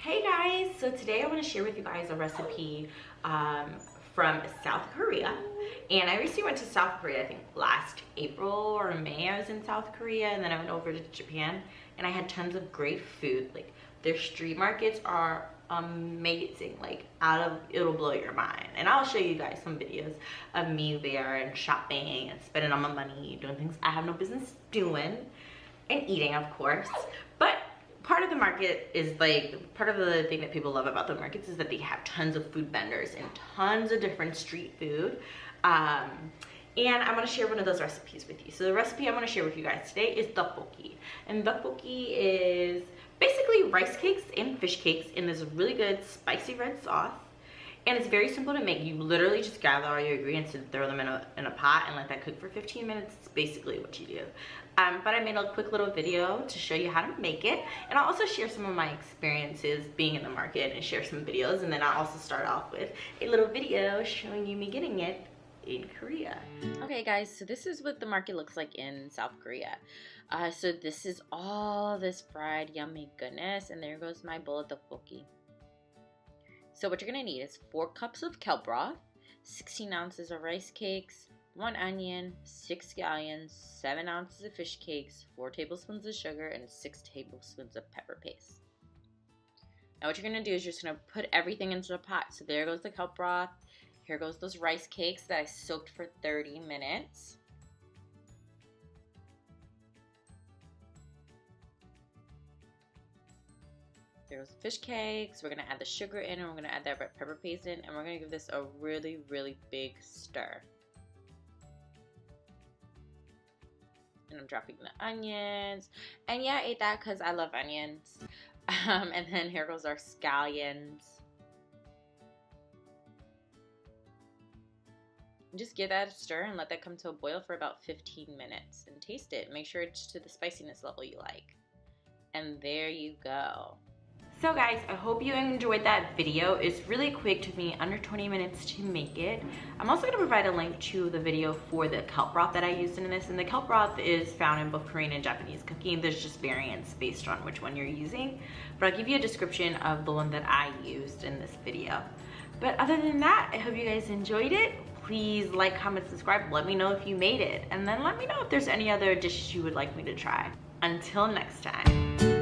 Hey guys, so today I want to share with you guys a recipe from South Korea. And I recently went to South Korea, I think last April or May I was in South Korea, and then I went over to Japan and I had tons of great food. Like their street markets are amazing, like it'll blow your mind. And I'll show you guys some videos of me there and shopping and spending all my money doing things I have no business doing, and eating, of course. But part of the market is like, part of the thing that people love about the markets is that they have tons of food vendors and tons of different street food. And I'm gonna share one of those recipes with you. So the recipe I'm gonna share with you guys today is Ddhuckbokki. And Ddhuckbokki is basically rice cakes and fish cakes in this really good spicy red sauce. And it's very simple to make. You literally just gather all your ingredients and throw them in a pot and let that cook for 15 minutes. It's basically what you do. But I made a quick little video to show you how to make it. And I'll also share some of my experiences being in the market and share some videos. And then I'll also start off with a little video showing you me getting it in Korea. Okay guys, so this is what the market looks like in South Korea. So this is all this fried yummy goodness. And there goes my bowl of Ddhuckbokki. So what you're gonna need is 4 cups of kelp broth, 16 ounces of rice cakes, 1 onion, 6 scallions, 7 ounces of fish cakes, 4 tablespoons of sugar, and 6 tablespoons of pepper paste. Now what you're gonna do is you're just gonna put everything into a pot. So there goes the kelp broth. Here goes those rice cakes that I soaked for 30 minutes. There's fish cakes. We're gonna add the sugar in, and we're gonna add that red pepper paste in, and we're gonna give this a really, really big stir. And I'm dropping the onions. And yeah, I ate that because I love onions. And then here goes our scallions. Just give that a stir and let that come to a boil for about 15 minutes. And taste it. Make sure it's to the spiciness level you like. And there you go. So guys, I hope you enjoyed that video. It's really quick, took me under 20 minutes to make it. I'm also gonna provide a link to the video for the kelp broth that I used in this. And the kelp broth is found in both Korean and Japanese cooking. There's just variants based on which one you're using. But I'll give you a description of the one that I used in this video. But other than that, I hope you guys enjoyed it. Please like, comment, subscribe. Let me know if you made it. And then let me know if there's any other dishes you would like me to try. Until next time.